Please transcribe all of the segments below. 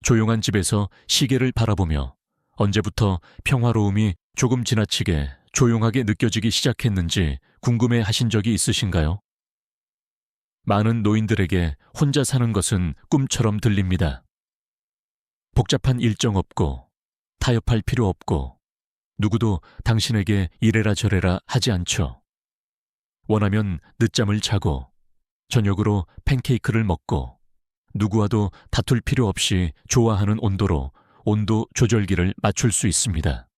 조용한 집에서 시계를 바라보며 언제부터 평화로움이 조금 지나치게 조용하게 느껴지기 시작했는지 궁금해 하신 적이 있으신가요? 많은 노인들에게 혼자 사는 것은 꿈처럼 들립니다. 복잡한 일정 없고, 타협할 필요 없고, 누구도 당신에게 이래라 저래라 하지 않죠. 원하면 늦잠을 자고, 저녁으로 팬케이크를 먹고, 누구와도 다툴 필요 없이 좋아하는 온도로 온도 조절기를 맞출 수 있습니다.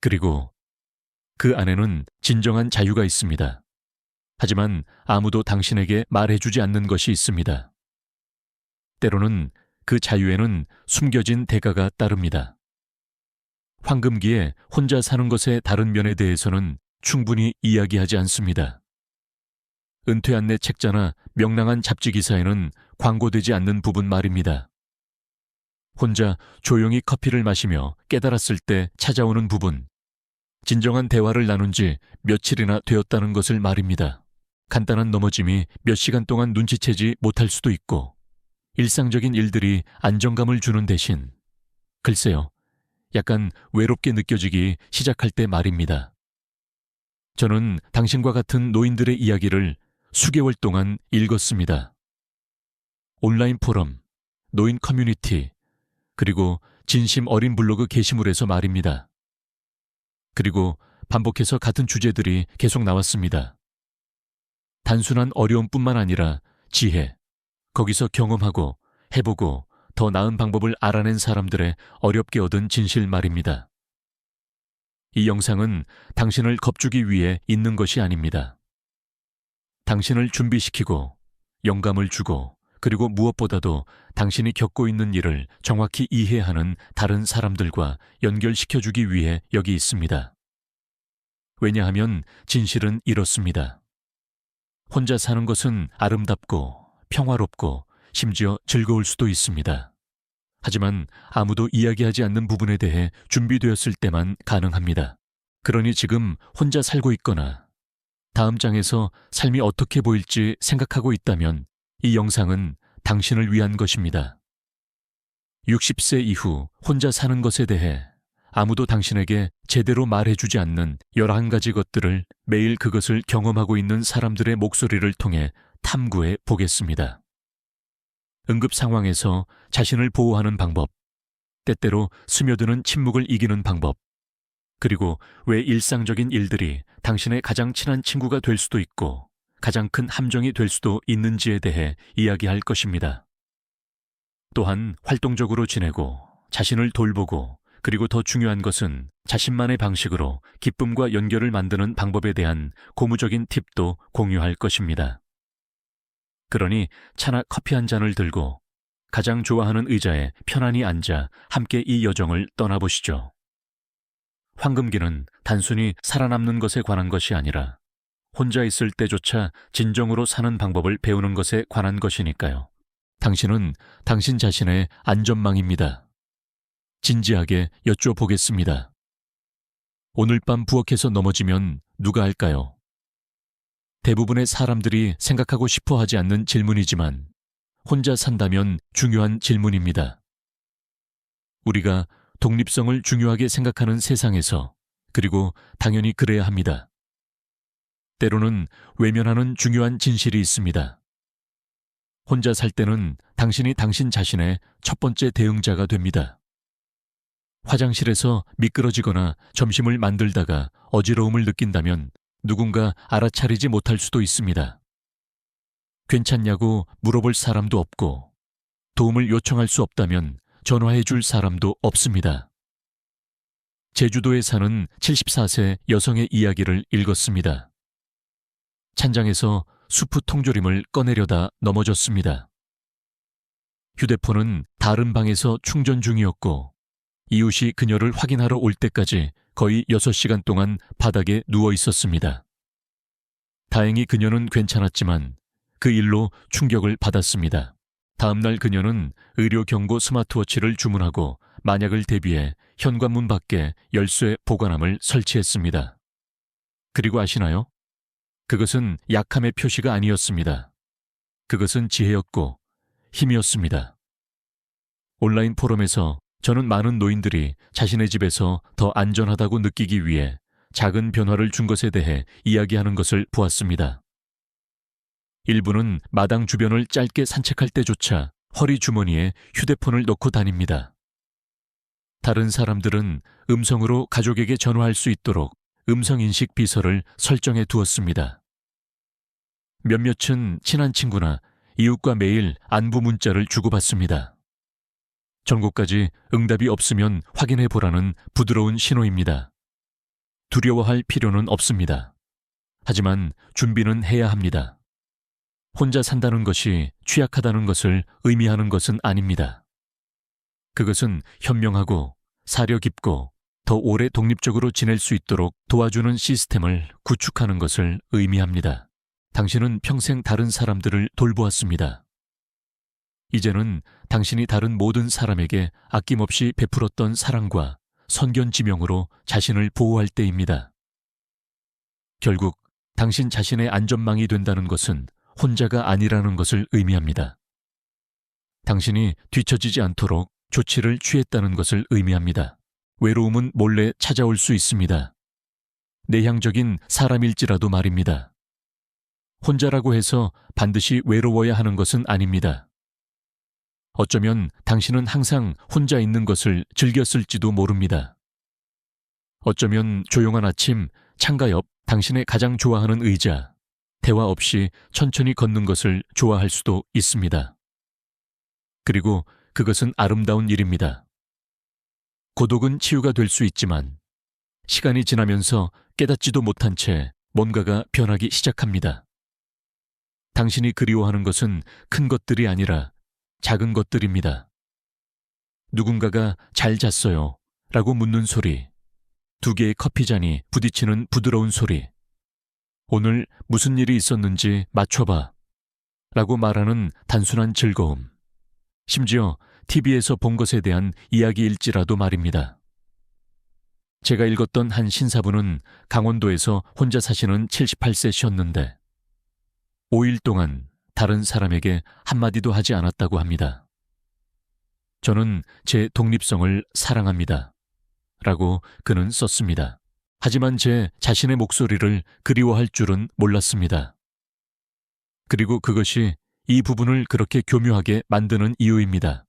그리고 그 안에는 진정한 자유가 있습니다. 하지만 아무도 당신에게 말해주지 않는 것이 있습니다. 때로는 그 자유에는 숨겨진 대가가 따릅니다. 황금기에 혼자 사는 것의 다른 면에 대해서는 충분히 이야기하지 않습니다. 은퇴 안내 책자나 명랑한 잡지 기사에는 광고되지 않는 부분 말입니다. 혼자 조용히 커피를 마시며 깨달았을 때 찾아오는 부분, 진정한 대화를 나눈 지 며칠이나 되었다는 것을 말입니다. 간단한 넘어짐이 몇 시간 동안 눈치채지 못할 수도 있고, 일상적인 일들이 안정감을 주는 대신, 글쎄요, 약간 외롭게 느껴지기 시작할 때 말입니다. 저는 당신과 같은 노인들의 이야기를 수개월 동안 읽었습니다. 온라인 포럼, 노인 커뮤니티, 그리고 진심 어린 블로그 게시물에서 말입니다. 그리고 반복해서 같은 주제들이 계속 나왔습니다. 단순한 어려움뿐만 아니라 지혜, 거기서 경험하고 해보고 더 나은 방법을 알아낸 사람들의 어렵게 얻은 진실 말입니다. 이 영상은 당신을 겁주기 위해 있는 것이 아닙니다. 당신을 준비시키고 영감을 주고 그리고 무엇보다도 당신이 겪고 있는 일을 정확히 이해하는 다른 사람들과 연결시켜주기 위해 여기 있습니다. 왜냐하면 진실은 이렇습니다. 혼자 사는 것은 아름답고 평화롭고 심지어 즐거울 수도 있습니다. 하지만 아무도 이야기하지 않는 부분에 대해 준비되었을 때만 가능합니다. 그러니 지금 혼자 살고 있거나 다음 장에서 삶이 어떻게 보일지 생각하고 있다면 이 영상은 당신을 위한 것입니다. 60세 이후 혼자 사는 것에 대해 아무도 당신에게 제대로 말해주지 않는 11가지 것들을 매일 그것을 경험하고 있는 사람들의 목소리를 통해 탐구해 보겠습니다. 응급 상황에서 자신을 보호하는 방법, 때때로 스며드는 침묵을 이기는 방법, 그리고 왜 일상적인 일들이 당신의 가장 친한 친구가 될 수도 있고 가장 큰 함정이 될 수도 있는지에 대해 이야기할 것입니다. 또한 활동적으로 지내고 자신을 돌보고 그리고 더 중요한 것은 자신만의 방식으로 기쁨과 연결을 만드는 방법에 대한 고무적인 팁도 공유할 것입니다. 그러니 차나 커피 한 잔을 들고 가장 좋아하는 의자에 편안히 앉아 함께 이 여정을 떠나보시죠. 황금기는 단순히 살아남는 것에 관한 것이 아니라 혼자 있을 때조차 진정으로 사는 방법을 배우는 것에 관한 것이니까요. 당신은 당신 자신의 안전망입니다. 진지하게 여쭤보겠습니다. 오늘 밤 부엌에서 넘어지면 누가 할까요? 대부분의 사람들이 생각하고 싶어 하지 않는 질문이지만 혼자 산다면 중요한 질문입니다. 우리가 독립성을 중요하게 생각하는 세상에서, 그리고 당연히 그래야 합니다. 때로는 외면하는 중요한 진실이 있습니다. 혼자 살 때는 당신이 당신 자신의 첫 번째 대응자가 됩니다. 화장실에서 미끄러지거나 점심을 만들다가 어지러움을 느낀다면 누군가 알아차리지 못할 수도 있습니다. 괜찮냐고 물어볼 사람도 없고 도움을 요청할 수 없다면 전화해 줄 사람도 없습니다. 제주도에 사는 74세 여성의 이야기를 읽었습니다. 찬장에서 수프 통조림을 꺼내려다 넘어졌습니다. 휴대폰은 다른 방에서 충전 중이었고 이웃이 그녀를 확인하러 올 때까지 거의 6시간 동안 바닥에 누워 있었습니다. 다행히 그녀는 괜찮았지만 그 일로 충격을 받았습니다. 다음날 그녀는 의료경고 스마트워치를 주문하고 만약을 대비해 현관문 밖에 열쇠 보관함을 설치했습니다. 그리고 아시나요? 그것은 약함의 표시가 아니었습니다. 그것은 지혜였고 힘이었습니다. 온라인 포럼에서 저는 많은 노인들이 자신의 집에서 더 안전하다고 느끼기 위해 작은 변화를 준 것에 대해 이야기하는 것을 보았습니다. 일부는 마당 주변을 짧게 산책할 때조차 허리 주머니에 휴대폰을 넣고 다닙니다. 다른 사람들은 음성으로 가족에게 전화할 수 있도록 음성인식 비서를 설정해 두었습니다. 몇몇은 친한 친구나 이웃과 매일 안부 문자를 주고받습니다. 전곡까지 응답이 없으면 확인해 보라는 부드러운 신호입니다. 두려워할 필요는 없습니다. 하지만 준비는 해야 합니다. 혼자 산다는 것이 취약하다는 것을 의미하는 것은 아닙니다. 그것은 현명하고 사려 깊고 더 오래 독립적으로 지낼 수 있도록 도와주는 시스템을 구축하는 것을 의미합니다. 당신은 평생 다른 사람들을 돌보았습니다. 이제는 당신이 다른 모든 사람에게 아낌없이 베풀었던 사랑과 선견지명으로 자신을 보호할 때입니다. 결국 당신 자신의 안전망이 된다는 것은 혼자가 아니라는 것을 의미합니다. 당신이 뒤처지지 않도록 조치를 취했다는 것을 의미합니다. 외로움은 몰래 찾아올 수 있습니다. 내향적인 사람일지라도 말입니다. 혼자라고 해서 반드시 외로워야 하는 것은 아닙니다. 어쩌면 당신은 항상 혼자 있는 것을 즐겼을지도 모릅니다. 어쩌면 조용한 아침, 창가 옆 당신의 가장 좋아하는 의자, 대화 없이 천천히 걷는 것을 좋아할 수도 있습니다. 그리고 그것은 아름다운 일입니다. 고독은 치유가 될 수 있지만 시간이 지나면서 깨닫지도 못한 채 뭔가가 변하기 시작합니다. 당신이 그리워하는 것은 큰 것들이 아니라 작은 것들입니다. 누군가가 잘 잤어요 라고 묻는 소리, 두 개의 커피잔이 부딪히는 부드러운 소리, 오늘 무슨 일이 있었는지 맞춰봐 라고 말하는 단순한 즐거움, 심지어 TV에서 본 것에 대한 이야기일지라도 말입니다. 제가 읽었던 한 신사부는 강원도에서 혼자 사시는 78세셨는데 5일 동안 다른 사람에게 한마디도 하지 않았다고 합니다. 저는 제 독립성을 사랑합니다. 라고 그는 썼습니다. 하지만 제 자신의 목소리를 그리워할 줄은 몰랐습니다. 그리고 그것이 이 부분을 그렇게 교묘하게 만드는 이유입니다.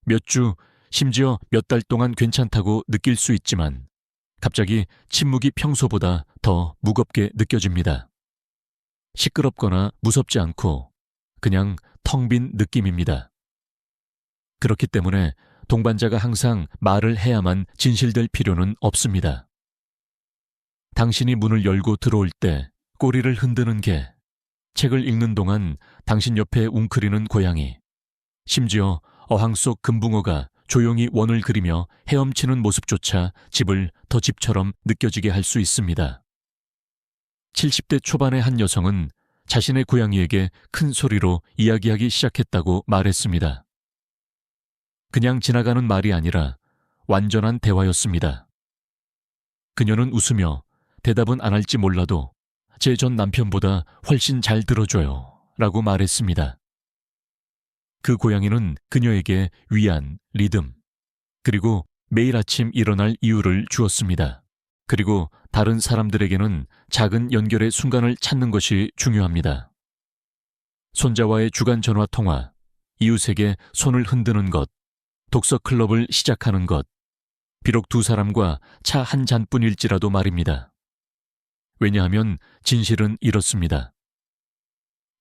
몇 주, 심지어 몇 달 동안 괜찮다고 느낄 수 있지만 갑자기 침묵이 평소보다 더 무겁게 느껴집니다. 시끄럽거나 무섭지 않고 그냥 텅 빈 느낌입니다. 그렇기 때문에 동반자가 항상 말을 해야만 진실될 필요는 없습니다. 당신이 문을 열고 들어올 때 꼬리를 흔드는 개, 책을 읽는 동안 당신 옆에 웅크리는 고양이, 심지어 어항 속 금붕어가 조용히 원을 그리며 헤엄치는 모습조차 집을 더 집처럼 느껴지게 할 수 있습니다. 70대 초반의 한 여성은 자신의 고양이에게 큰 소리로 이야기하기 시작했다고 말했습니다. 그냥 지나가는 말이 아니라 완전한 대화였습니다. 그녀는 웃으며 대답은 안 할지 몰라도 제 전 남편보다 훨씬 잘 들어줘요 라고 말했습니다. 그 고양이는 그녀에게 위안, 리듬, 그리고 매일 아침 일어날 이유를 주었습니다. 그리고 다른 사람들에게는 작은 연결의 순간을 찾는 것이 중요합니다. 손자와의 주간 전화 통화, 이웃에게 손을 흔드는 것, 독서 클럽을 시작하는 것, 비록 두 사람과 차 한 잔뿐일지라도 말입니다. 왜냐하면 진실은 이렇습니다.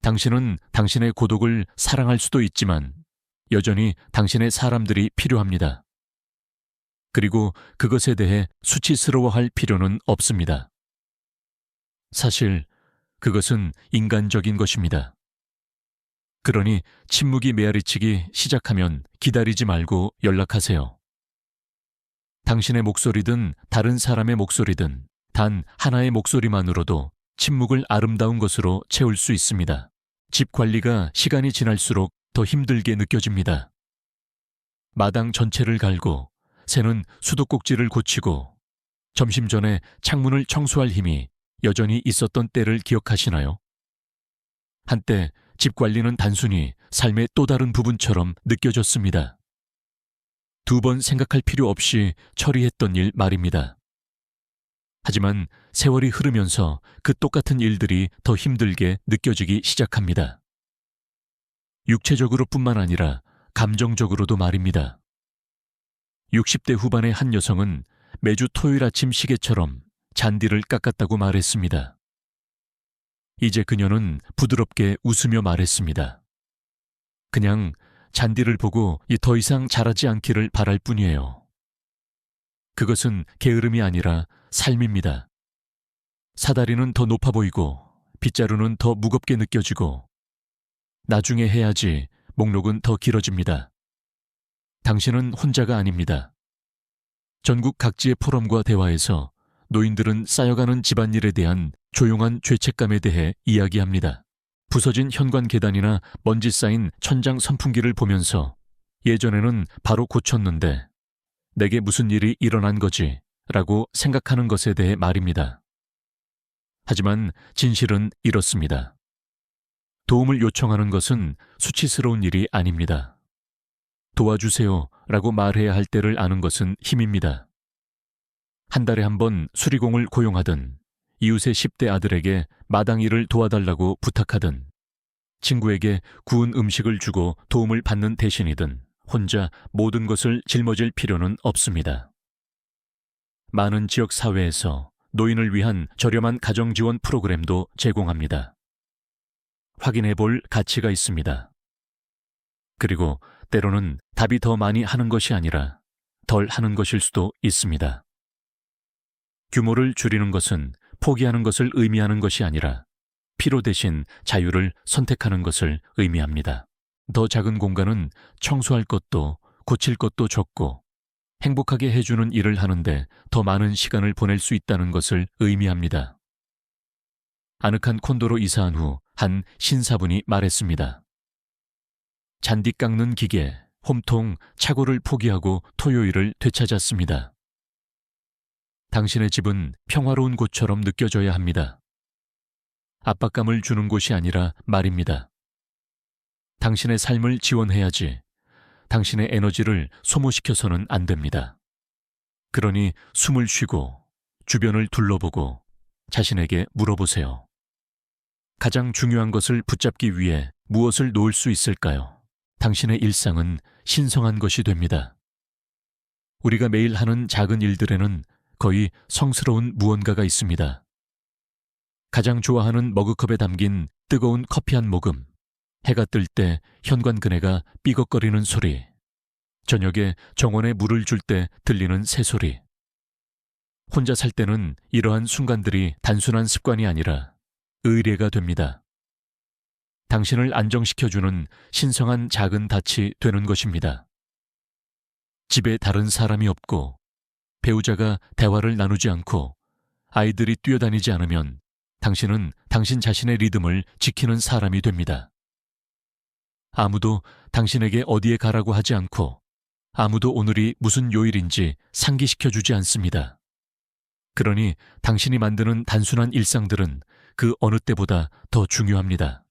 당신은 당신의 고독을 사랑할 수도 있지만 여전히 당신의 사람들이 필요합니다. 그리고 그것에 대해 수치스러워할 필요는 없습니다. 사실 그것은 인간적인 것입니다. 그러니 침묵이 메아리치기 시작하면 기다리지 말고 연락하세요. 당신의 목소리든 다른 사람의 목소리든 단 하나의 목소리만으로도 침묵을 아름다운 것으로 채울 수 있습니다. 집 관리가 시간이 지날수록 더 힘들게 느껴집니다. 마당 전체를 갈고 새는 수도꼭지를 고치고 점심 전에 창문을 청소할 힘이 여전히 있었던 때를 기억하시나요? 한때 집 관리는 단순히 삶의 또 다른 부분처럼 느껴졌습니다. 2번 생각할 필요 없이 처리했던 일 말입니다. 하지만 세월이 흐르면서 그 똑같은 일들이 더 힘들게 느껴지기 시작합니다. 육체적으로뿐만 아니라 감정적으로도 말입니다. 60대 후반의 한 여성은 매주 토요일 아침 시계처럼 잔디를 깎았다고 말했습니다. 이제 그녀는 부드럽게 웃으며 말했습니다. 그냥 잔디를 보고 더 이상 자라지 않기를 바랄 뿐이에요. 그것은 게으름이 아니라 삶입니다. 사다리는 더 높아 보이고 빗자루는 더 무겁게 느껴지고 나중에 해야지 목록은 더 길어집니다. 당신은 혼자가 아닙니다. 전국 각지의 포럼과 대화에서 노인들은 쌓여가는 집안일에 대한 조용한 죄책감에 대해 이야기합니다. 부서진 현관 계단이나 먼지 쌓인 천장 선풍기를 보면서 예전에는 바로 고쳤는데 내게 무슨 일이 일어난 거지 라고 생각하는 것에 대해 말입니다. 하지만 진실은 이렇습니다. 도움을 요청하는 것은 수치스러운 일이 아닙니다. 도와주세요 라고 말해야 할 때를 아는 것은 힘입니다. 한 달에 한 번 수리공을 고용하든 이웃의 10대 아들에게 마당 일을 도와달라고 부탁하든 친구에게 구운 음식을 주고 도움을 받는 대신이든 혼자 모든 것을 짊어질 필요는 없습니다. 많은 지역 사회에서 노인을 위한 저렴한 가정 지원 프로그램도 제공합니다. 확인해 볼 가치가 있습니다. 그리고 때로는 답이 더 많이 하는 것이 아니라 덜 하는 것일 수도 있습니다. 규모를 줄이는 것은 포기하는 것을 의미하는 것이 아니라 필요 대신 자유를 선택하는 것을 의미합니다. 더 작은 공간은 청소할 것도 고칠 것도 적고 행복하게 해주는 일을 하는데 더 많은 시간을 보낼 수 있다는 것을 의미합니다. 아늑한 콘도로 이사한 후 한 신사분이 말했습니다. 잔디 깎는 기계, 홈통, 차고를 포기하고 토요일을 되찾았습니다. 당신의 집은 평화로운 곳처럼 느껴져야 합니다. 압박감을 주는 곳이 아니라 말입니다. 당신의 삶을 지원해야지 당신의 에너지를 소모시켜서는 안 됩니다. 그러니 숨을 쉬고 주변을 둘러보고 자신에게 물어보세요. 가장 중요한 것을 붙잡기 위해 무엇을 놓을 수 있을까요? 당신의 일상은 신성한 것이 됩니다. 우리가 매일 하는 작은 일들에는 거의 성스러운 무언가가 있습니다. 가장 좋아하는 머그컵에 담긴 뜨거운 커피 한 모금, 해가 뜰 때 현관 그네가 삐걱거리는 소리, 저녁에 정원에 물을 줄 때 들리는 새소리. 혼자 살 때는 이러한 순간들이 단순한 습관이 아니라 의례가 됩니다. 당신을 안정시켜주는 신성한 작은 닻이 되는 것입니다. 집에 다른 사람이 없고 배우자가 대화를 나누지 않고 아이들이 뛰어다니지 않으면 당신은 당신 자신의 리듬을 지키는 사람이 됩니다. 아무도 당신에게 어디에 가라고 하지 않고 아무도 오늘이 무슨 요일인지 상기시켜주지 않습니다. 그러니 당신이 만드는 단순한 일상들은 그 어느 때보다 더 중요합니다.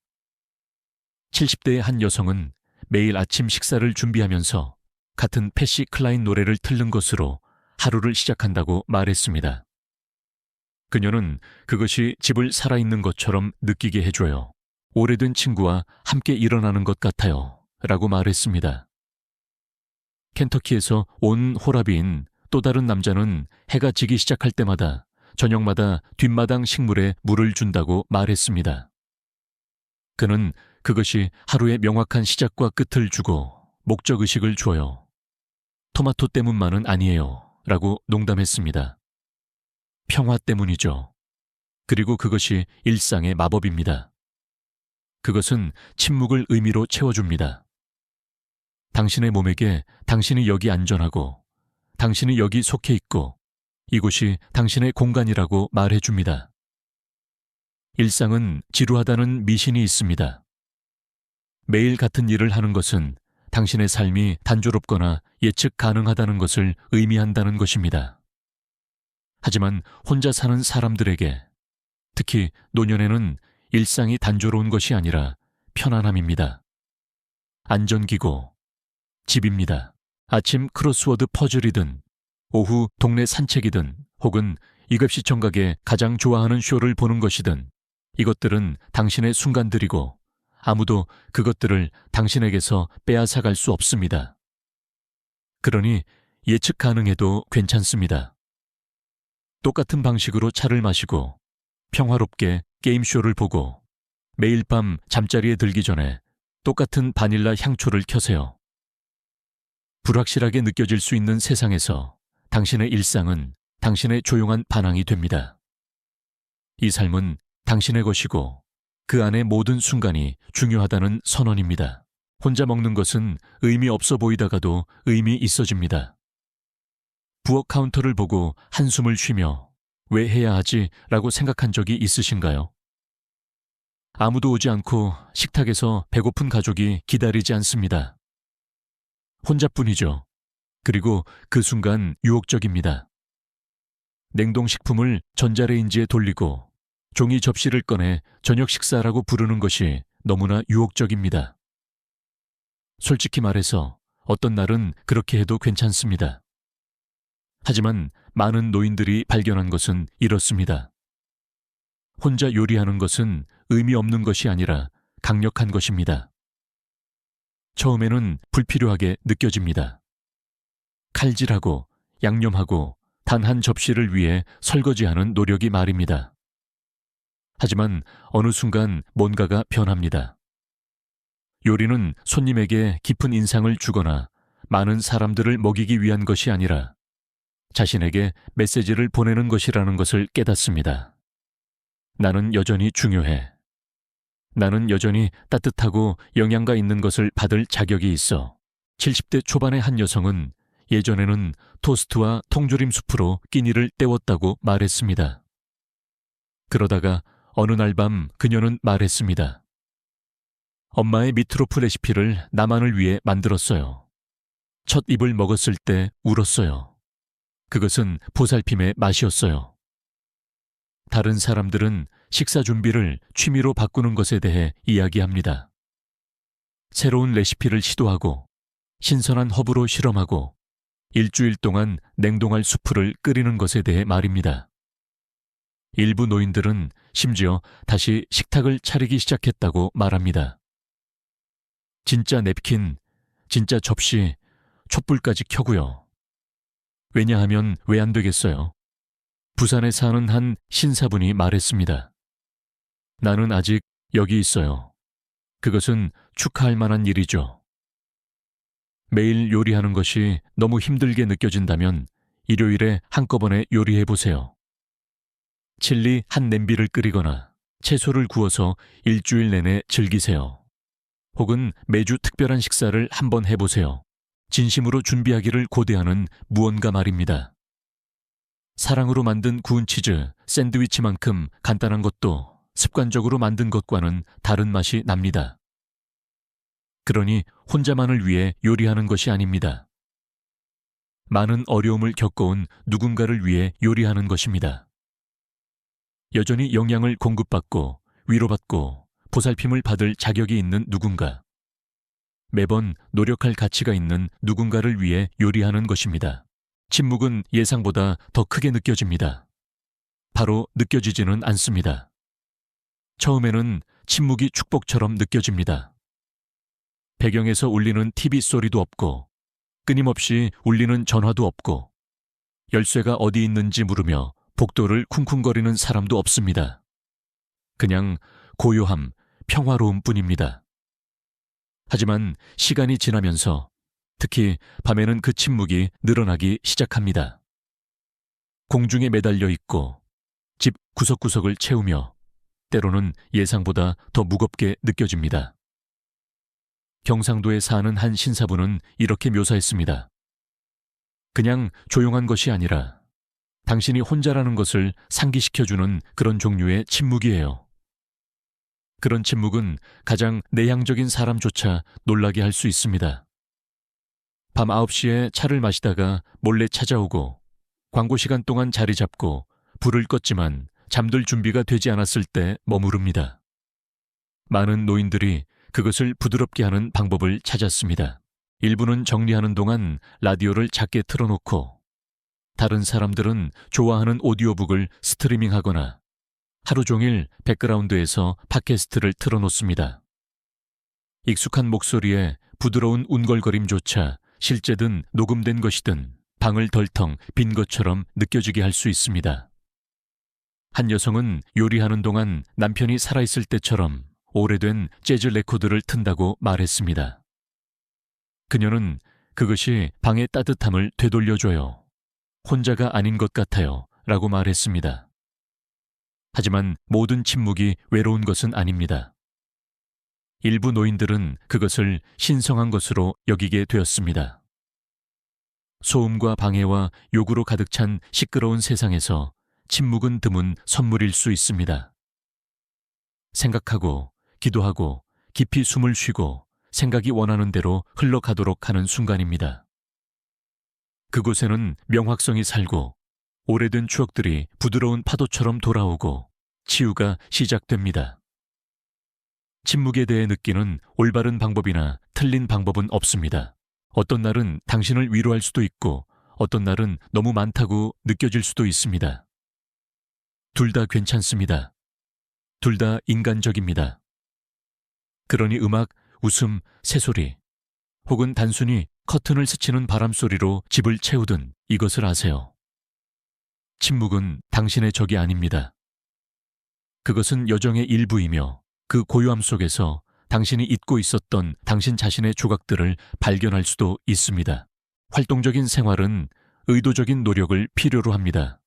70대의 한 여성은 매일 아침 식사를 준비하면서 같은 패시 클라인 노래를 틀는 것으로 하루를 시작한다고 말했습니다. 그녀는 그것이 집을 살아있는 것처럼 느끼게 해줘요. 오래된 친구와 함께 일어나는 것 같아요. 라고 말했습니다. 켄터키에서 온 호라비인 또 다른 남자는 해가 지기 시작할 때마다 저녁마다 뒷마당 식물에 물을 준다고 말했습니다. 그는 그것이 하루의 명확한 시작과 끝을 주고 목적의식을 줘요. 토마토 때문만은 아니에요. 라고 농담했습니다. 평화 때문이죠. 그리고 그것이 일상의 마법입니다. 그것은 침묵을 의미로 채워줍니다. 당신의 몸에게 당신이 여기 안전하고 당신이 여기 속해 있고 이곳이 당신의 공간이라고 말해줍니다. 일상은 지루하다는 미신이 있습니다. 매일 같은 일을 하는 것은 당신의 삶이 단조롭거나 예측 가능하다는 것을 의미한다는 것입니다. 하지만 혼자 사는 사람들에게, 특히 노년에는 일상이 단조로운 것이 아니라 편안함입니다. 안전기고, 집입니다. 아침 크로스워드 퍼즐이든, 오후 동네 산책이든, 혹은 이급시청 가게 가장 좋아하는 쇼를 보는 것이든, 이것들은 당신의 순간들이고 아무도 그것들을 당신에게서 빼앗아갈 수 없습니다. 그러니 예측 가능해도 괜찮습니다. 똑같은 방식으로 차를 마시고 평화롭게 게임쇼를 보고 매일 밤 잠자리에 들기 전에 똑같은 바닐라 향초를 켜세요. 불확실하게 느껴질 수 있는 세상에서 당신의 일상은 당신의 조용한 반항이 됩니다. 이 삶은 당신의 것이고 그 안의 모든 순간이 중요하다는 선언입니다. 혼자 먹는 것은 의미 없어 보이다가도 의미 있어집니다. 부엌 카운터를 보고 한숨을 쉬며 왜 해야 하지? 라고 생각한 적이 있으신가요? 아무도 오지 않고 식탁에서 배고픈 가족이 기다리지 않습니다. 혼자뿐이죠. 그리고 그 순간 유혹적입니다. 냉동식품을 전자레인지에 돌리고 종이 접시를 꺼내 저녁 식사라고 부르는 것이 너무나 유혹적입니다. 솔직히 말해서 어떤 날은 그렇게 해도 괜찮습니다. 하지만 많은 노인들이 발견한 것은 이렇습니다. 혼자 요리하는 것은 의미 없는 것이 아니라 강력한 것입니다. 처음에는 불필요하게 느껴집니다. 칼질하고 양념하고 단 한 접시를 위해 설거지하는 노력이 말입니다. 하지만 어느 순간 뭔가가 변합니다. 요리는 손님에게 깊은 인상을 주거나 많은 사람들을 먹이기 위한 것이 아니라 자신에게 메시지를 보내는 것이라는 것을 깨닫습니다. 나는 여전히 중요해. 나는 여전히 따뜻하고 영양가 있는 것을 받을 자격이 있어. 70대 초반의 한 여성은 예전에는 토스트와 통조림 수프로 끼니를 때웠다고 말했습니다. 그러다가 어느 날 밤 그녀는 말했습니다. 엄마의 미트로프 레시피를 나만을 위해 만들었어요. 첫 입을 먹었을 때 울었어요. 그것은 보살핌의 맛이었어요. 다른 사람들은 식사 준비를 취미로 바꾸는 것에 대해 이야기합니다. 새로운 레시피를 시도하고 신선한 허브로 실험하고 일주일 동안 냉동할 수프를 끓이는 것에 대해 말입니다. 일부 노인들은 심지어 다시 식탁을 차리기 시작했다고 말합니다. 진짜 냅킨, 진짜 접시, 촛불까지 켜고요. 왜냐하면 왜 안 되겠어요? 부산에 사는 한 신사분이 말했습니다. 나는 아직 여기 있어요. 그것은 축하할 만한 일이죠. 매일 요리하는 것이 너무 힘들게 느껴진다면 일요일에 한꺼번에 요리해보세요. 칠리 한 냄비를 끓이거나 채소를 구워서 일주일 내내 즐기세요. 혹은 매주 특별한 식사를 한번 해보세요. 진심으로 준비하기를 고대하는 무언가 말입니다. 사랑으로 만든 구운 치즈, 샌드위치만큼 간단한 것도 습관적으로 만든 것과는 다른 맛이 납니다. 그러니 혼자만을 위해 요리하는 것이 아닙니다. 많은 어려움을 겪어온 누군가를 위해 요리하는 것입니다. 여전히 영양을 공급받고 위로받고 보살핌을 받을 자격이 있는 누군가. 매번 노력할 가치가 있는 누군가를 위해 요리하는 것입니다. 침묵은 예상보다 더 크게 느껴집니다. 바로 느껴지지는 않습니다. 처음에는 침묵이 축복처럼 느껴집니다. 배경에서 울리는 TV 소리도 없고 끊임없이 울리는 전화도 없고 열쇠가 어디 있는지 물으며 복도를 쿵쿵거리는 사람도 없습니다. 그냥 고요함, 평화로움 뿐입니다. 하지만 시간이 지나면서 특히 밤에는 그 침묵이 늘어나기 시작합니다. 공중에 매달려 있고 집 구석구석을 채우며 때로는 예상보다 더 무겁게 느껴집니다. 경상도에 사는 한 신사분은 이렇게 묘사했습니다. 그냥 조용한 것이 아니라 당신이 혼자라는 것을 상기시켜주는 그런 종류의 침묵이에요. 그런 침묵은 가장 내향적인 사람조차 놀라게 할 수 있습니다. 밤 9시에 차를 마시다가 몰래 찾아오고 광고 시간 동안 자리 잡고 불을 껐지만 잠들 준비가 되지 않았을 때 머무릅니다. 많은 노인들이 그것을 부드럽게 하는 방법을 찾았습니다. 1부는 정리하는 동안 라디오를 작게 틀어놓고 다른 사람들은 좋아하는 오디오북을 스트리밍하거나 하루 종일 백그라운드에서 팟캐스트를 틀어놓습니다. 익숙한 목소리에 부드러운 운걸거림조차 실제든 녹음된 것이든 방을 덜텅 빈 것처럼 느껴지게 할 수 있습니다. 한 여성은 요리하는 동안 남편이 살아있을 때처럼 오래된 재즈 레코드를 튼다고 말했습니다. 그녀는 그것이 방의 따뜻함을 되돌려줘요. 혼자가 아닌 것 같아요. 라고 말했습니다. 하지만 모든 침묵이 외로운 것은 아닙니다. 일부 노인들은 그것을 신성한 것으로 여기게 되었습니다. 소음과 방해와 요구로 가득 찬 시끄러운 세상에서 침묵은 드문 선물일 수 있습니다. 생각하고, 기도하고, 깊이 숨을 쉬고 생각이 원하는 대로 흘러가도록 하는 순간입니다. 그곳에는 명확성이 살고 오래된 추억들이 부드러운 파도처럼 돌아오고 치유가 시작됩니다. 침묵에 대해 느끼는 올바른 방법이나 틀린 방법은 없습니다. 어떤 날은 당신을 위로할 수도 있고 어떤 날은 너무 많다고 느껴질 수도 있습니다. 둘 다 괜찮습니다. 둘 다 인간적입니다. 그러니 음악, 웃음, 새소리, 혹은 단순히 커튼을 스치는 바람소리로 집을 채우든 이것을 아세요. 침묵은 당신의 적이 아닙니다. 그것은 여정의 일부이며 그 고요함 속에서 당신이 잊고 있었던 당신 자신의 조각들을 발견할 수도 있습니다. 활동적인 생활은 의도적인 노력을 필요로 합니다.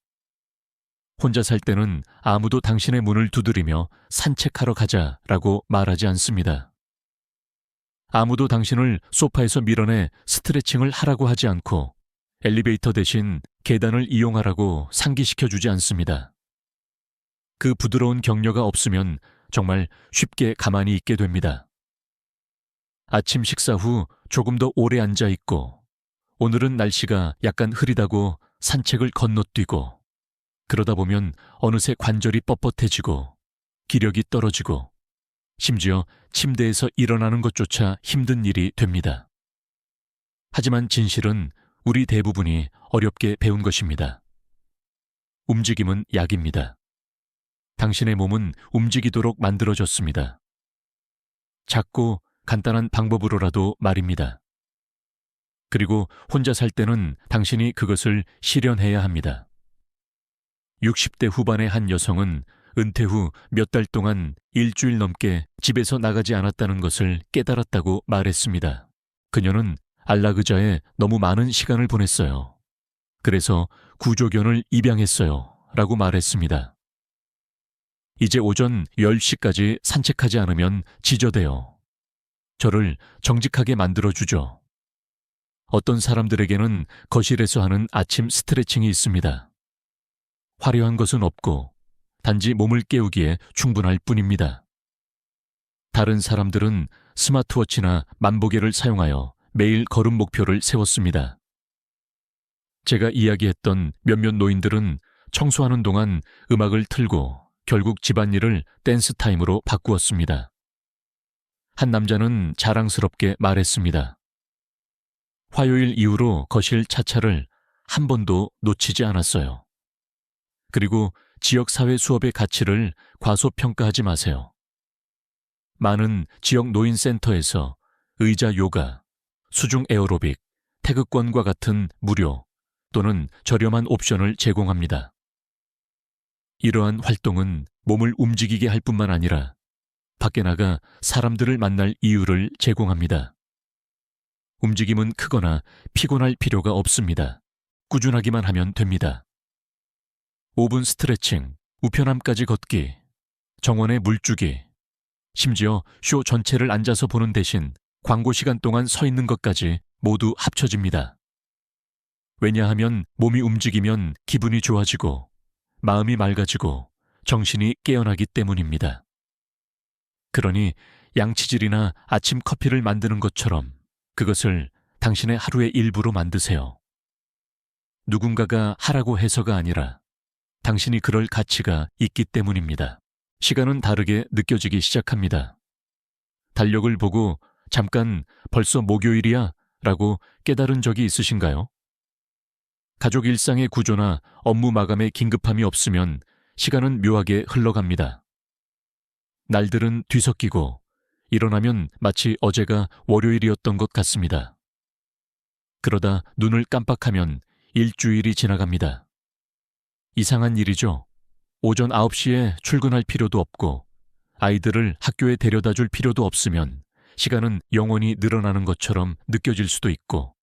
혼자 살 때는 아무도 당신의 문을 두드리며 산책하러 가자라고 말하지 않습니다. 아무도 당신을 소파에서 밀어내 스트레칭을 하라고 하지 않고 엘리베이터 대신 계단을 이용하라고 상기시켜주지 않습니다. 그 부드러운 격려가 없으면 정말 쉽게 가만히 있게 됩니다. 아침 식사 후 조금 더 오래 앉아 있고 오늘은 날씨가 약간 흐리다고 산책을 건너뛰고 그러다 보면 어느새 관절이 뻣뻣해지고 기력이 떨어지고 심지어 침대에서 일어나는 것조차 힘든 일이 됩니다. 하지만 진실은 우리 대부분이 어렵게 배운 것입니다. 움직임은 약입니다. 당신의 몸은 움직이도록 만들어졌습니다. 작고 간단한 방법으로라도 말입니다. 그리고 혼자 살 때는 당신이 그것을 실현해야 합니다. 60대 후반의 한 여성은 은퇴 후 몇 달 동안 일주일 넘게 집에서 나가지 않았다는 것을 깨달았다고 말했습니다. 그녀는 안락의자에 너무 많은 시간을 보냈어요. 그래서 구조견을 입양했어요. 라고 말했습니다. 이제 오전 10시까지 산책하지 않으면 지저대요. 저를 정직하게 만들어주죠. 어떤 사람들에게는 거실에서 하는 아침 스트레칭이 있습니다. 화려한 것은 없고 단지 몸을 깨우기에 충분할 뿐입니다. 다른 사람들은 스마트워치나 만보계를 사용하여 매일 걸음 목표를 세웠습니다. 제가 이야기했던 몇몇 노인들은 청소하는 동안 음악을 틀고 결국 집안일을 댄스 타임으로 바꾸었습니다. 한 남자는 자랑스럽게 말했습니다. 화요일 이후로 거실 차차를 한 번도 놓치지 않았어요. 그리고 지역사회 수업의 가치를 과소평가하지 마세요. 많은 지역 노인센터에서 의자 요가, 수중 에어로빅, 태극권과 같은 무료 또는 저렴한 옵션을 제공합니다. 이러한 활동은 몸을 움직이게 할 뿐만 아니라 밖에 나가 사람들을 만날 이유를 제공합니다. 움직임은 크거나 피곤할 필요가 없습니다. 꾸준하기만 하면 됩니다. 5분 스트레칭, 우편함까지 걷기, 정원에 물주기, 심지어 쇼 전체를 앉아서 보는 대신 광고 시간 동안 서 있는 것까지 모두 합쳐집니다. 왜냐하면 몸이 움직이면 기분이 좋아지고 마음이 맑아지고 정신이 깨어나기 때문입니다. 그러니 양치질이나 아침 커피를 만드는 것처럼 그것을 당신의 하루의 일부로 만드세요. 누군가가 하라고 해서가 아니라 당신이 그럴 가치가 있기 때문입니다. 시간은 다르게 느껴지기 시작합니다. 달력을 보고 잠깐 벌써 목요일이야 라고 깨달은 적이 있으신가요? 가족 일상의 구조나 업무 마감에 긴급함이 없으면 시간은 묘하게 흘러갑니다. 날들은 뒤섞이고 일어나면 마치 어제가 월요일이었던 것 같습니다. 그러다 눈을 깜빡하면 일주일이 지나갑니다. 이상한 일이죠. 오전 9시에 출근할 필요도 없고 아이들을 학교에 데려다 줄 필요도 없으면 시간은 영원히 늘어나는 것처럼 느껴질 수도 있고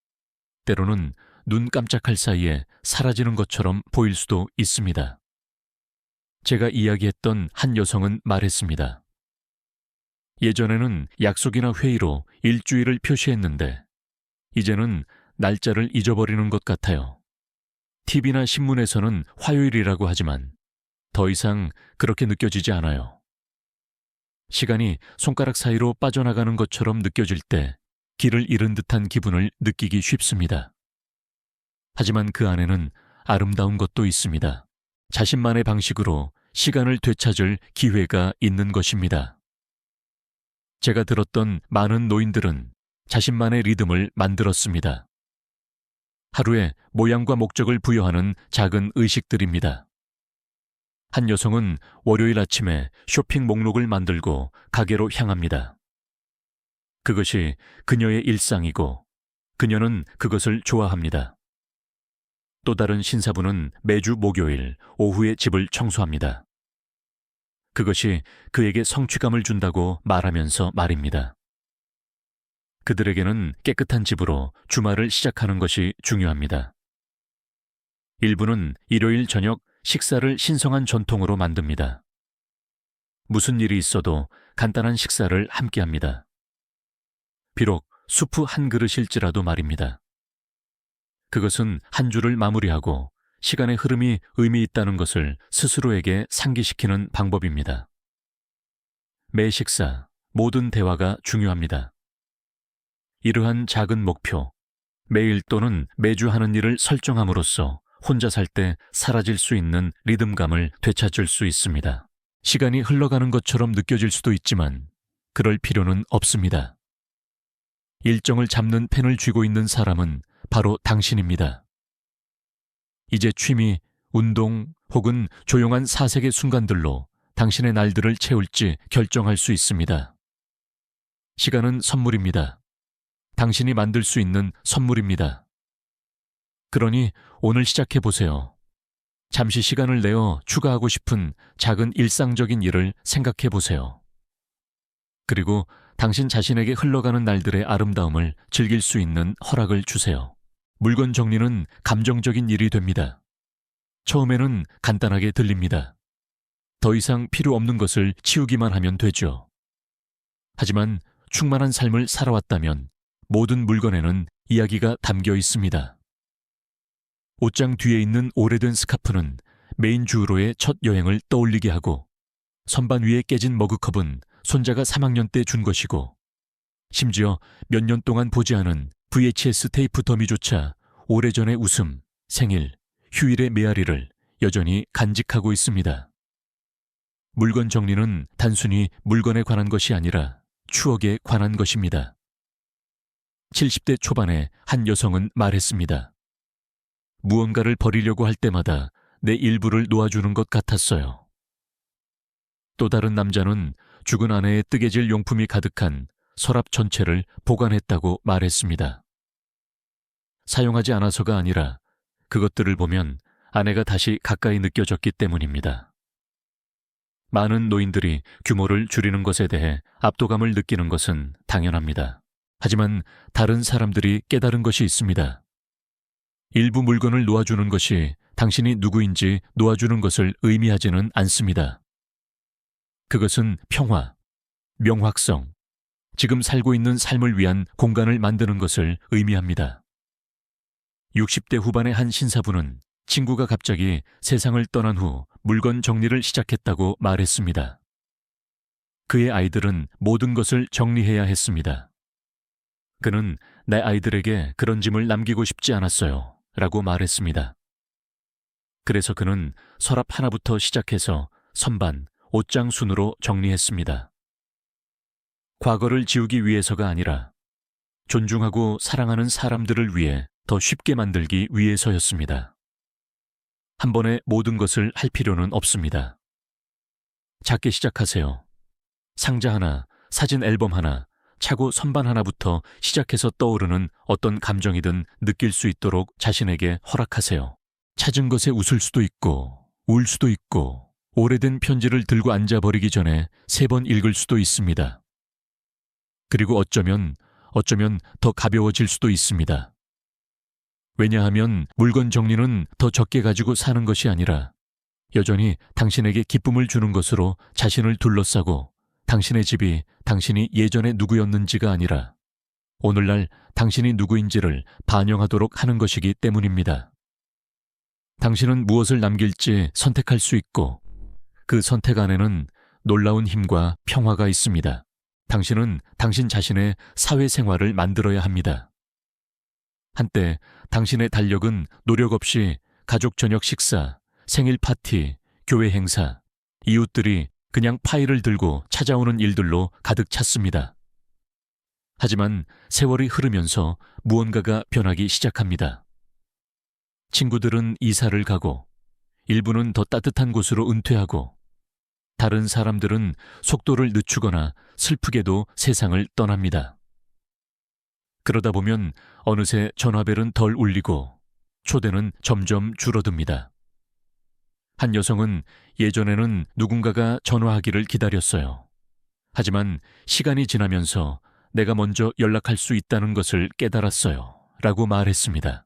때로는 눈 깜짝할 사이에 사라지는 것처럼 보일 수도 있습니다. 제가 이야기했던 한 여성은 말했습니다. 예전에는 약속이나 회의로 일주일을 표시했는데 이제는 날짜를 잊어버리는 것 같아요. TV나 신문에서는 화요일이라고 하지만 더 이상 그렇게 느껴지지 않아요. 시간이 손가락 사이로 빠져나가는 것처럼 느껴질 때 길을 잃은 듯한 기분을 느끼기 쉽습니다. 하지만 그 안에는 아름다운 것도 있습니다. 자신만의 방식으로 시간을 되찾을 기회가 있는 것입니다. 제가 들었던 많은 노인들은 자신만의 리듬을 만들었습니다. 하루에 모양과 목적을 부여하는 작은 의식들입니다. 한 여성은 월요일 아침에 쇼핑 목록을 만들고 가게로 향합니다. 그것이 그녀의 일상이고 그녀는 그것을 좋아합니다. 또 다른 신사부는 매주 목요일 오후에 집을 청소합니다. 그것이 그에게 성취감을 준다고 말하면서 말입니다. 그들에게는 깨끗한 집으로 주말을 시작하는 것이 중요합니다. 일부는 일요일 저녁 식사를 신성한 전통으로 만듭니다. 무슨 일이 있어도 간단한 식사를 함께합니다. 비록 수프 한 그릇일지라도 말입니다. 그것은 한 주를 마무리하고 시간의 흐름이 의미 있다는 것을 스스로에게 상기시키는 방법입니다. 매 식사, 모든 대화가 중요합니다. 이러한 작은 목표, 매일 또는 매주 하는 일을 설정함으로써 혼자 살 때 사라질 수 있는 리듬감을 되찾을 수 있습니다. 시간이 흘러가는 것처럼 느껴질 수도 있지만 그럴 필요는 없습니다. 일정을 잡는 펜을 쥐고 있는 사람은 바로 당신입니다. 이제 취미, 운동 혹은 조용한 사색의 순간들로 당신의 날들을 채울지 결정할 수 있습니다. 시간은 선물입니다. 당신이 만들 수 있는 선물입니다. 그러니 오늘 시작해 보세요. 잠시 시간을 내어 추가하고 싶은 작은 일상적인 일을 생각해 보세요. 그리고 당신 자신에게 흘러가는 날들의 아름다움을 즐길 수 있는 허락을 주세요. 물건 정리는 감정적인 일이 됩니다. 처음에는 간단하게 들립니다. 더 이상 필요 없는 것을 치우기만 하면 되죠. 하지만 충만한 삶을 살아왔다면 모든 물건에는 이야기가 담겨 있습니다. 옷장 뒤에 있는 오래된 스카프는 메인 주우로의 첫 여행을 떠올리게 하고 선반 위에 깨진 머그컵은 손자가 3학년 때 준 것이고 심지어 몇 년 동안 보지 않은 VHS 테이프 더미조차 오래전의 웃음, 생일, 휴일의 메아리를 여전히 간직하고 있습니다. 물건 정리는 단순히 물건에 관한 것이 아니라 추억에 관한 것입니다. 70대 초반에 한 여성은 말했습니다. 무언가를 버리려고 할 때마다 내 일부를 놓아주는 것 같았어요. 또 다른 남자는 죽은 아내의 뜨개질 용품이 가득한 서랍 전체를 보관했다고 말했습니다. 사용하지 않아서가 아니라 그것들을 보면 아내가 다시 가까이 느껴졌기 때문입니다. 많은 노인들이 규모를 줄이는 것에 대해 압도감을 느끼는 것은 당연합니다. 하지만 다른 사람들이 깨달은 것이 있습니다. 일부 물건을 놓아주는 것이 당신이 누구인지 놓아주는 것을 의미하지는 않습니다. 그것은 평화, 명확성, 지금 살고 있는 삶을 위한 공간을 만드는 것을 의미합니다. 60대 후반의 한 신사부는 친구가 갑자기 세상을 떠난 후 물건 정리를 시작했다고 말했습니다. 그의 아이들은 모든 것을 정리해야 했습니다. 그는 내 아이들에게 그런 짐을 남기고 싶지 않았어요. 라고 말했습니다. 그래서 그는 서랍 하나부터 시작해서 선반, 옷장 순으로 정리했습니다. 과거를 지우기 위해서가 아니라 존중하고 사랑하는 사람들을 위해 더 쉽게 만들기 위해서였습니다. 한 번에 모든 것을 할 필요는 없습니다. 작게 시작하세요. 상자 하나, 사진 앨범 하나, 차고 선반 하나부터 시작해서 떠오르는 어떤 감정이든 느낄 수 있도록 자신에게 허락하세요. 찾은 것에 웃을 수도 있고, 울 수도 있고, 오래된 편지를 들고 앉아버리기 전에 3번 읽을 수도 있습니다. 그리고 어쩌면 더 가벼워질 수도 있습니다. 왜냐하면 물건 정리는 더 적게 가지고 사는 것이 아니라 여전히 당신에게 기쁨을 주는 것으로 자신을 둘러싸고 당신의 집이 당신이 예전에 누구였는지가 아니라 오늘날 당신이 누구인지를 반영하도록 하는 것이기 때문입니다. 당신은 무엇을 남길지 선택할 수 있고 그 선택 안에는 놀라운 힘과 평화가 있습니다. 당신은 당신 자신의 사회생활을 만들어야 합니다. 한때 당신의 달력은 노력 없이 가족 저녁 식사, 생일 파티, 교회 행사, 이웃들이 그냥 파일을 들고 찾아오는 일들로 가득 찼습니다. 하지만 세월이 흐르면서 무언가가 변하기 시작합니다. 친구들은 이사를 가고 일부는 더 따뜻한 곳으로 은퇴하고 다른 사람들은 속도를 늦추거나 슬프게도 세상을 떠납니다. 그러다 보면 어느새 전화벨은 덜 울리고 초대는 점점 줄어듭니다. 한 여성은 예전에는 누군가가 전화하기를 기다렸어요. 하지만 시간이 지나면서 내가 먼저 연락할 수 있다는 것을 깨달았어요. 라고 말했습니다.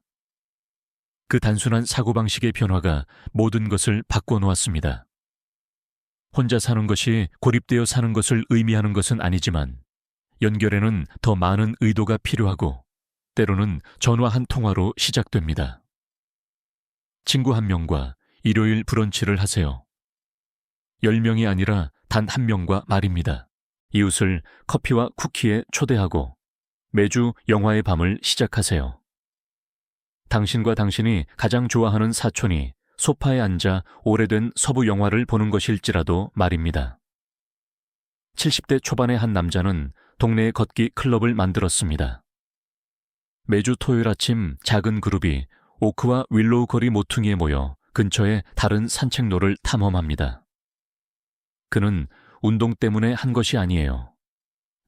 그 단순한 사고방식의 변화가 모든 것을 바꿔놓았습니다. 혼자 사는 것이 고립되어 사는 것을 의미하는 것은 아니지만 연결에는 더 많은 의도가 필요하고 때로는 전화 한 통화로 시작됩니다. 친구 한 명과 일요일 브런치를 하세요. 10명이 아니라 단 1명과 말입니다. 이웃을 커피와 쿠키에 초대하고 매주 영화의 밤을 시작하세요. 당신과 당신이 가장 좋아하는 사촌이 소파에 앉아 오래된 서부 영화를 보는 것일지라도 말입니다. 70대 초반의 한 남자는 동네에 걷기 클럽을 만들었습니다. 매주 토요일 아침 작은 그룹이 오크와 윌로우 거리 모퉁이에 모여 근처의 다른 산책로를 탐험합니다. 그는 운동 때문에 한 것이 아니에요.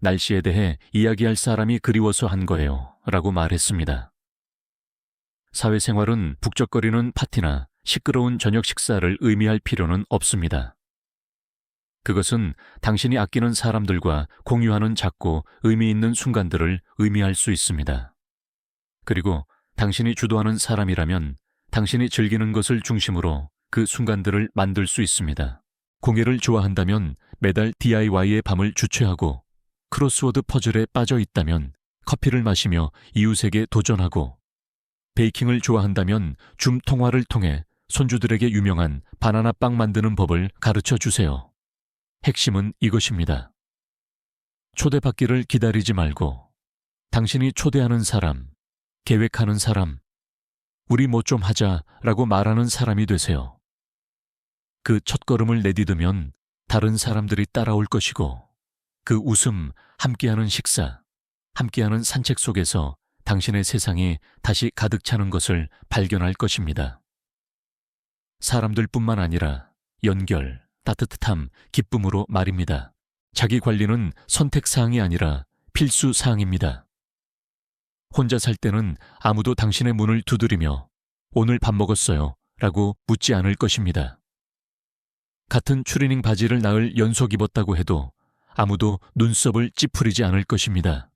날씨에 대해 이야기할 사람이 그리워서 한 거예요. 라고 말했습니다. 사회생활은 북적거리는 파티나 시끄러운 저녁 식사를 의미할 필요는 없습니다. 그것은 당신이 아끼는 사람들과 공유하는 작고 의미 있는 순간들을 의미할 수 있습니다. 그리고 당신이 주도하는 사람이라면 당신이 즐기는 것을 중심으로 그 순간들을 만들 수 있습니다. 공예를 좋아한다면 매달 DIY의 밤을 주최하고 크로스워드 퍼즐에 빠져 있다면 커피를 마시며 이웃에게 도전하고 베이킹을 좋아한다면 줌 통화를 통해 손주들에게 유명한 바나나 빵 만드는 법을 가르쳐 주세요. 핵심은 이것입니다. 초대받기를 기다리지 말고 당신이 초대하는 사람, 계획하는 사람, 우리 뭐 좀 하자라고 말하는 사람이 되세요. 그 첫걸음을 내디디면 다른 사람들이 따라올 것이고 그 웃음, 함께하는 식사, 함께하는 산책 속에서 당신의 세상이 다시 가득 차는 것을 발견할 것입니다. 사람들뿐만 아니라 연결, 따뜻함, 기쁨으로 말입니다. 자기 관리는 선택사항이 아니라 필수사항입니다. 혼자 살 때는 아무도 당신의 문을 두드리며 오늘 밥 먹었어요? 라고 묻지 않을 것입니다. 같은 추리닝 바지를 나흘 연속 입었다고 해도 아무도 눈썹을 찌푸리지 않을 것입니다.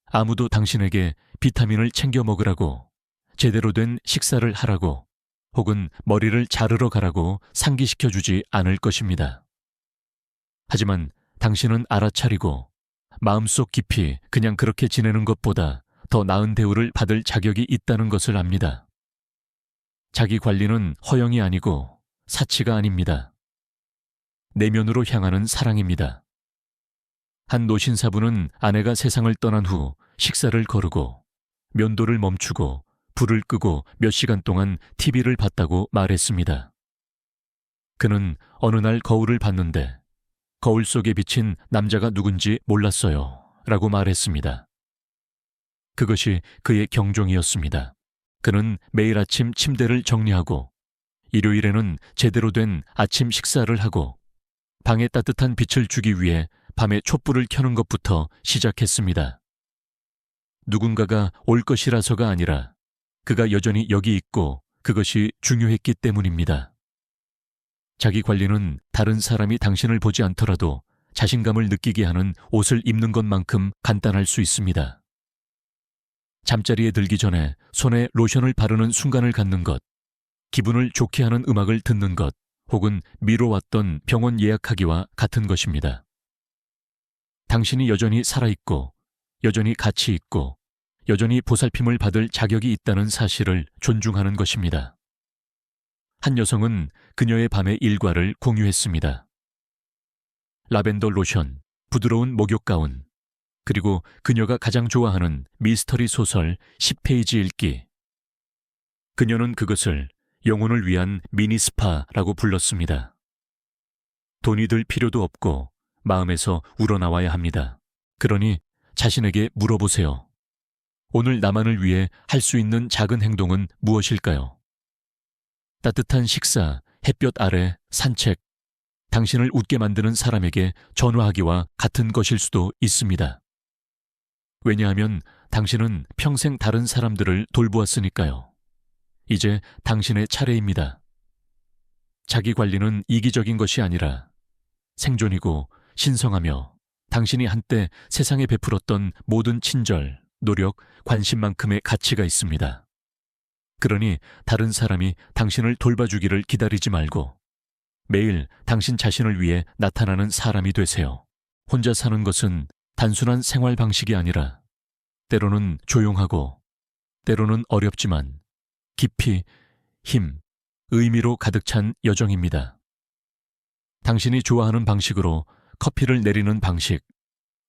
아무도 당신에게 비타민을 챙겨 먹으라고, 제대로 된 식사를 하라고, 혹은 머리를 자르러 가라고 상기시켜주지 않을 것입니다. 하지만 당신은 알아차리고 마음속 깊이 그냥 그렇게 지내는 것보다 더 나은 대우를 받을 자격이 있다는 것을 압니다. 자기 관리는 허영이 아니고 사치가 아닙니다. 내면으로 향하는 사랑입니다. 한 노신사부는 아내가 세상을 떠난 후 식사를 거르고 면도를 멈추고 불을 끄고 몇 시간 동안 TV를 봤다고 말했습니다. 그는 어느 날 거울을 봤는데 거울 속에 비친 남자가 누군지 몰랐어요. 라고 말했습니다. 그것이 그의 경종이었습니다. 그는 매일 아침 침대를 정리하고 일요일에는 제대로 된 아침 식사를 하고 방에 따뜻한 빛을 주기 위해 밤에 촛불을 켜는 것부터 시작했습니다. 누군가가 올 것이라서가 아니라 그가 여전히 여기 있고 그것이 중요했기 때문입니다. 자기 관리는 다른 사람이 당신을 보지 않더라도 자신감을 느끼게 하는 옷을 입는 것만큼 간단할 수 있습니다. 잠자리에 들기 전에 손에 로션을 바르는 순간을 갖는 것, 기분을 좋게 하는 음악을 듣는 것, 혹은 미뤄왔던 병원 예약하기와 같은 것입니다. 당신이 여전히 살아있고, 여전히 가치 있고, 여전히 보살핌을 받을 자격이 있다는 사실을 존중하는 것입니다. 한 여성은 그녀의 밤의 일과를 공유했습니다. 라벤더 로션, 부드러운 목욕 가운, 그리고 그녀가 가장 좋아하는 미스터리 소설 10페이지 읽기. 그녀는 그것을 영혼을 위한 미니 스파라고 불렀습니다. 돈이 들 필요도 없고 마음에서 우러나와야 합니다. 그러니 자신에게 물어보세요. 오늘 나만을 위해 할 수 있는 작은 행동은 무엇일까요? 따뜻한 식사, 햇볕 아래 산책, 당신을 웃게 만드는 사람에게 전화하기와 같은 것일 수도 있습니다. 왜냐하면 당신은 평생 다른 사람들을 돌보았으니까요. 이제 당신의 차례입니다. 자기 관리는 이기적인 것이 아니라 생존이고 신성하며 당신이 한때 세상에 베풀었던 모든 친절, 노력, 관심만큼의 가치가 있습니다. 그러니 다른 사람이 당신을 돌봐주기를 기다리지 말고 매일 당신 자신을 위해 나타나는 사람이 되세요. 혼자 사는 것은 단순한 생활 방식이 아니라 때로는 조용하고 때로는 어렵지만 깊이 힘, 의미로 가득 찬 여정입니다. 당신이 좋아하는 방식으로 커피를 내리는 방식,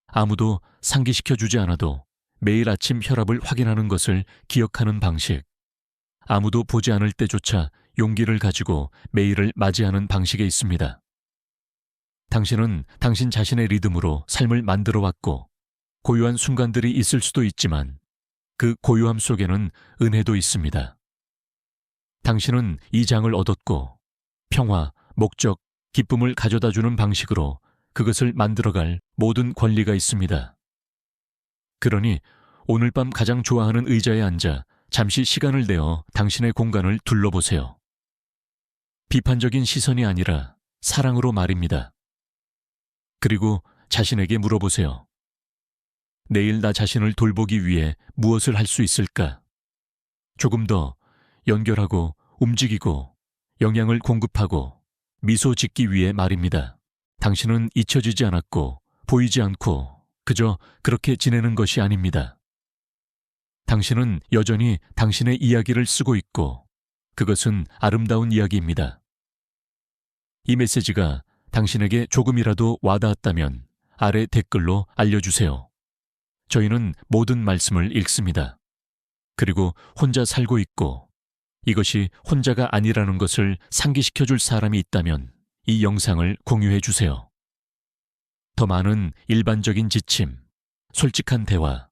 아무도 상기시켜주지 않아도 매일 아침 혈압을 확인하는 것을 기억하는 방식, 아무도 보지 않을 때조차 용기를 가지고 매일을 맞이하는 방식에 있습니다. 당신은 당신 자신의 리듬으로 삶을 만들어 왔고 고요한 순간들이 있을 수도 있지만 그 고요함 속에는 은혜도 있습니다. 당신은 이 장을 얻었고 평화, 목적, 기쁨을 가져다주는 방식으로 그것을 만들어갈 모든 권리가 있습니다. 그러니 오늘 밤 가장 좋아하는 의자에 앉아 잠시 시간을 내어 당신의 공간을 둘러보세요. 비판적인 시선이 아니라 사랑으로 말입니다. 그리고 자신에게 물어보세요. 내일 나 자신을 돌보기 위해 무엇을 할 수 있을까? 조금 더 연결하고 움직이고 영양을 공급하고 미소 짓기 위해 말입니다. 당신은 잊혀지지 않았고 보이지 않고 그저 그렇게 지내는 것이 아닙니다. 당신은 여전히 당신의 이야기를 쓰고 있고 그것은 아름다운 이야기입니다. 이 메시지가 당신에게 조금이라도 와닿았다면 아래 댓글로 알려주세요. 저희는 모든 말씀을 읽습니다. 그리고 혼자 살고 있고 이것이 혼자가 아니라는 것을 상기시켜줄 사람이 있다면 이 영상을 공유해 주세요. 더 많은 일반적인 지침, 솔직한 대화,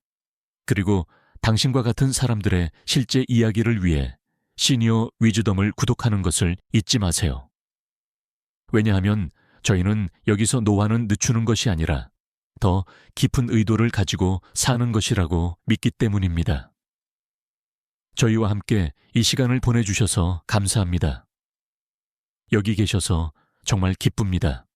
그리고 당신과 같은 사람들의 실제 이야기를 위해 시니어 위즈덤을 구독하는 것을 잊지 마세요. 왜냐하면 저희는 여기서 노화는 늦추는 것이 아니라 더 깊은 의도를 가지고 사는 것이라고 믿기 때문입니다. 저희와 함께 이 시간을 보내주셔서 감사합니다. 여기 계셔서 정말 기쁩니다.